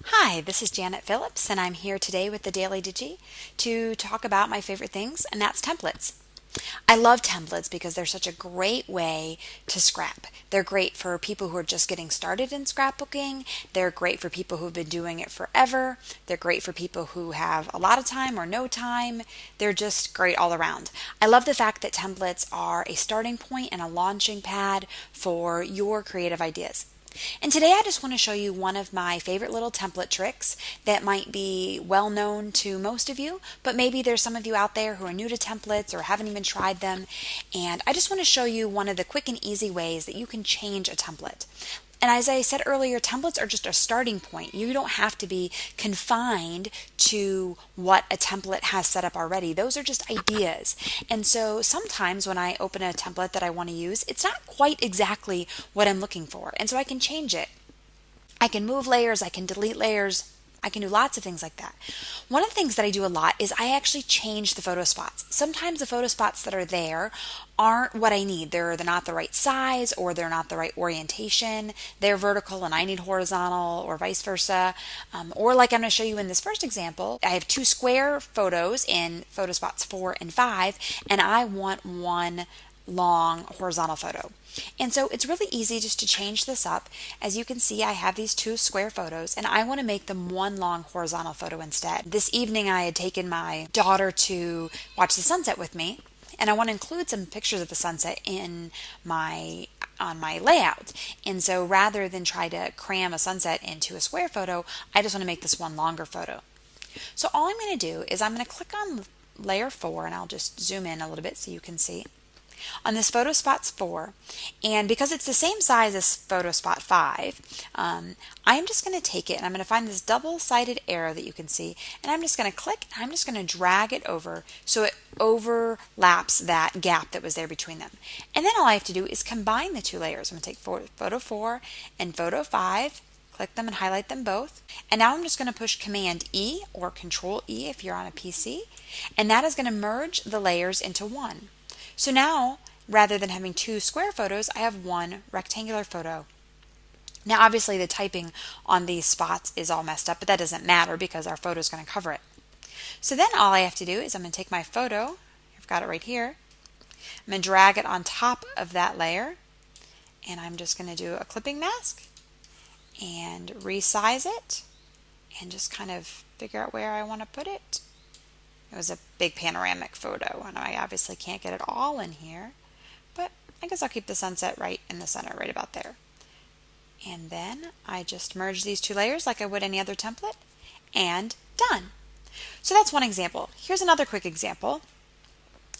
Hi, this is Janet Phillips, and I'm here today with the Daily Digi to talk about my favorite things, and that's templates. I love templates because they're such a great way to scrap. They're great for people who are just getting started in scrapbooking. They're great for people who've been doing it forever. They're great for people who have a lot of time or no time. They're just great all around. I love the fact that templates are a starting point and a launching pad for your creative ideas. And today I just want to show you one of my favorite little template tricks that might be well known to most of you, but maybe there's some of you out there who are new to templates or haven't even tried them. And I just want to show you one of the quick and easy ways that you can change a template. And as I said earlier, templates are just a starting point. You don't have to be confined to what a template has set up already. Those are just ideas. And so sometimes when I open a template that I want to use, it's not quite exactly what I'm looking for. And so I can change it. I can move layers, I can delete layers, I can do lots of things like that. One of the things that I do a lot is I actually change the photo spots. Sometimes the photo spots that are there aren't what I need. They're not the right size or they're not the right orientation. They're vertical and I need horizontal or vice versa. Or like I'm going to show you in this first example, I have two square photos in photo spots 4 and 5 and I want one long horizontal photo. And so it's really easy just to change this up. As you can see, I have these two square photos and I want to make them one long horizontal photo instead. This evening I had taken my daughter to watch the sunset with me, and I want to include some pictures of the sunset in on my layout. And so rather than try to cram a sunset into a square photo, I just want to make this one longer photo. So all I'm going to do is I'm going to click on layer 4 and I'll just zoom in a little bit so you can see on this photo spots 4, and because it's the same size as photo spot 5, I'm just going to take it and I'm going to find this double-sided arrow that you can see, and I'm just going to click and I'm just going to drag it over so it overlaps that gap that was there between them. And then all I have to do is combine the two layers. I'm going to take photo 4 and photo 5, click them and highlight them both. And now I'm just going to push Command E or Control E if you're on a PC, and that is going to merge the layers into one. So now, rather than having two square photos, I have one rectangular photo. Now obviously the typing on these spots is all messed up, but that doesn't matter because our photo is going to cover it. So then all I have to do is I'm going to take my photo, I've got it right here, I'm going to drag it on top of that layer, and I'm just going to do a clipping mask and resize it and just kind of figure out where I want to put it. It was a big panoramic photo, and I obviously can't get it all in here, but I guess I'll keep the sunset right in the center, right about there. And then I just merge these two layers like I would any other template, and done. So that's one example. Here's another quick example.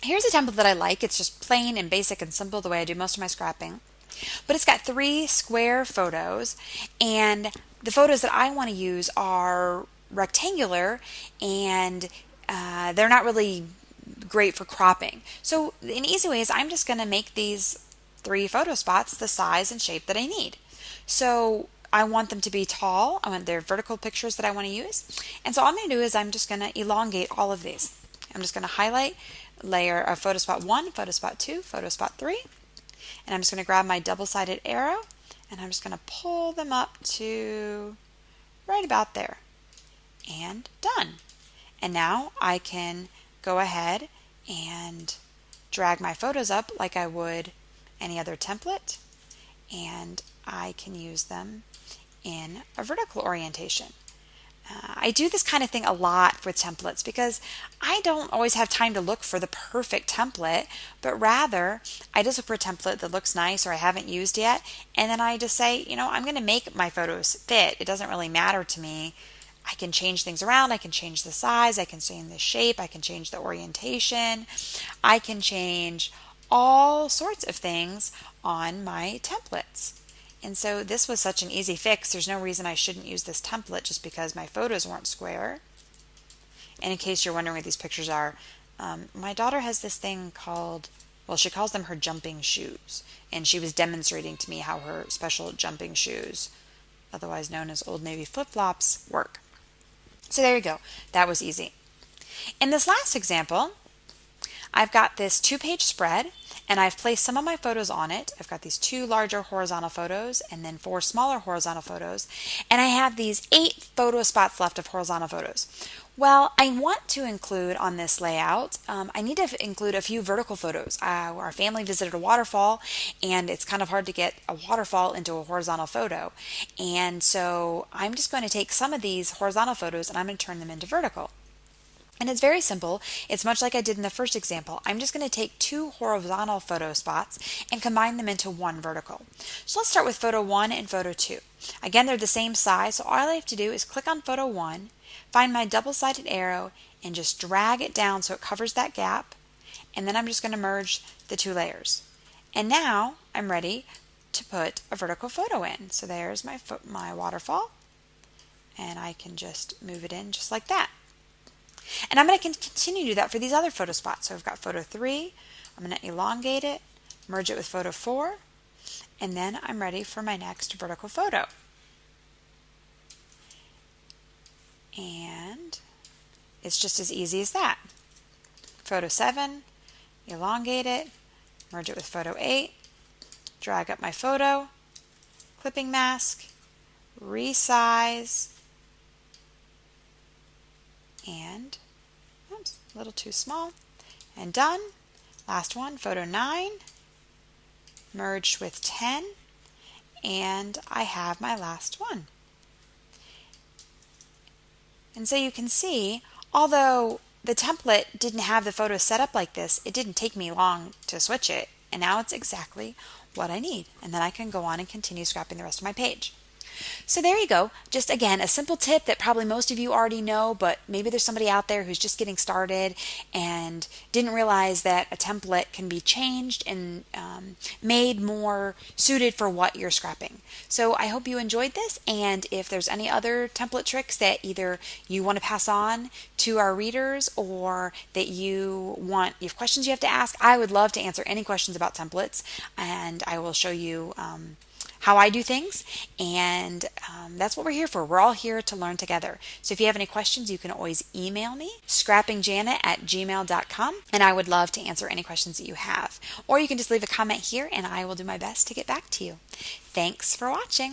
Here's a template that I like. It's just plain and basic and simple the way I do most of my scrapping, but it's got 3 square photos, and the photos that I want to use are rectangular and they're not really great for cropping. So an easy way is I'm just going to make these 3 photo spots the size and shape that I need. So I want them to be tall. I want their vertical pictures that I want to use. And so all I'm going to do is I'm just going to elongate all of these. I'm just going to highlight layer of photo spot 1, photo spot 2, photo spot 3. And I'm just going to grab my double-sided arrow and I'm just going to pull them up to right about there. And done. And now I can go ahead and drag my photos up like I would any other template, and I can use them in a vertical orientation. I do this kind of thing a lot with templates because I don't always have time to look for the perfect template, but rather I just look for a template that looks nice or I haven't used yet, and then I just say, I'm going to make my photos fit. It doesn't really matter to me. I can change things around, I can change the size, I can change the shape, I can change the orientation, I can change all sorts of things on my templates. And so this was such an easy fix. There's no reason I shouldn't use this template just because my photos weren't square. And in case you're wondering what these pictures are, my daughter has this thing called, well, she calls them her jumping shoes. And she was demonstrating to me how her special jumping shoes, otherwise known as Old Navy flip-flops, work. So there you go. That was easy. In this last example, I've got this 2-page spread, and I've placed some of my photos on it. I've got these 2 larger horizontal photos and then 4 smaller horizontal photos, and I have these 8 photo spots left of horizontal photos. Well, I want to include on this layout, I need to include a few vertical photos. Our family visited a waterfall, and it's kind of hard to get a waterfall into a horizontal photo. And so I'm just going to take some of these horizontal photos and I'm going to turn them into vertical. And it's very simple. It's much like I did in the first example. I'm just going to take 2 horizontal photo spots and combine them into 1 vertical. So let's start with photo 1 and photo 2. Again, they're the same size, so all I have to do is click on photo 1, find my double-sided arrow, and just drag it down so it covers that gap. And then I'm just going to merge the 2 layers. And now I'm ready to put a vertical photo in. So there's my waterfall, and I can just move it in just like that. And I'm going to continue to do that for these other photo spots. So I've got photo 3, I'm going to elongate it, merge it with photo 4, and then I'm ready for my next vertical photo. And it's just as easy as that. Photo 7, elongate it, merge it with photo 8, drag up my photo, clipping mask, resize, and oops, a little too small, and done. Last one, photo 9, merged with 10, and I have my last one. And so you can see, although the template didn't have the photos set up like this, it didn't take me long to switch it, and now it's exactly what I need. And then I can go on and continue scrapping the rest of my page. So there you go. Just again, a simple tip that probably most of you already know, but maybe there's somebody out there who's just getting started and didn't realize that a template can be changed and made more suited for what you're scrapping. So I hope you enjoyed this, and if there's any other template tricks that either you want to pass on to our readers or that you have questions you have to ask, I would love to answer any questions about templates, and I will show you how I do things, and that's what we're here for. We're all here to learn together. So if you have any questions, you can always email me, scrappingjanet@gmail.com, and I would love to answer any questions that you have. Or you can just leave a comment here, and I will do my best to get back to you. Thanks for watching.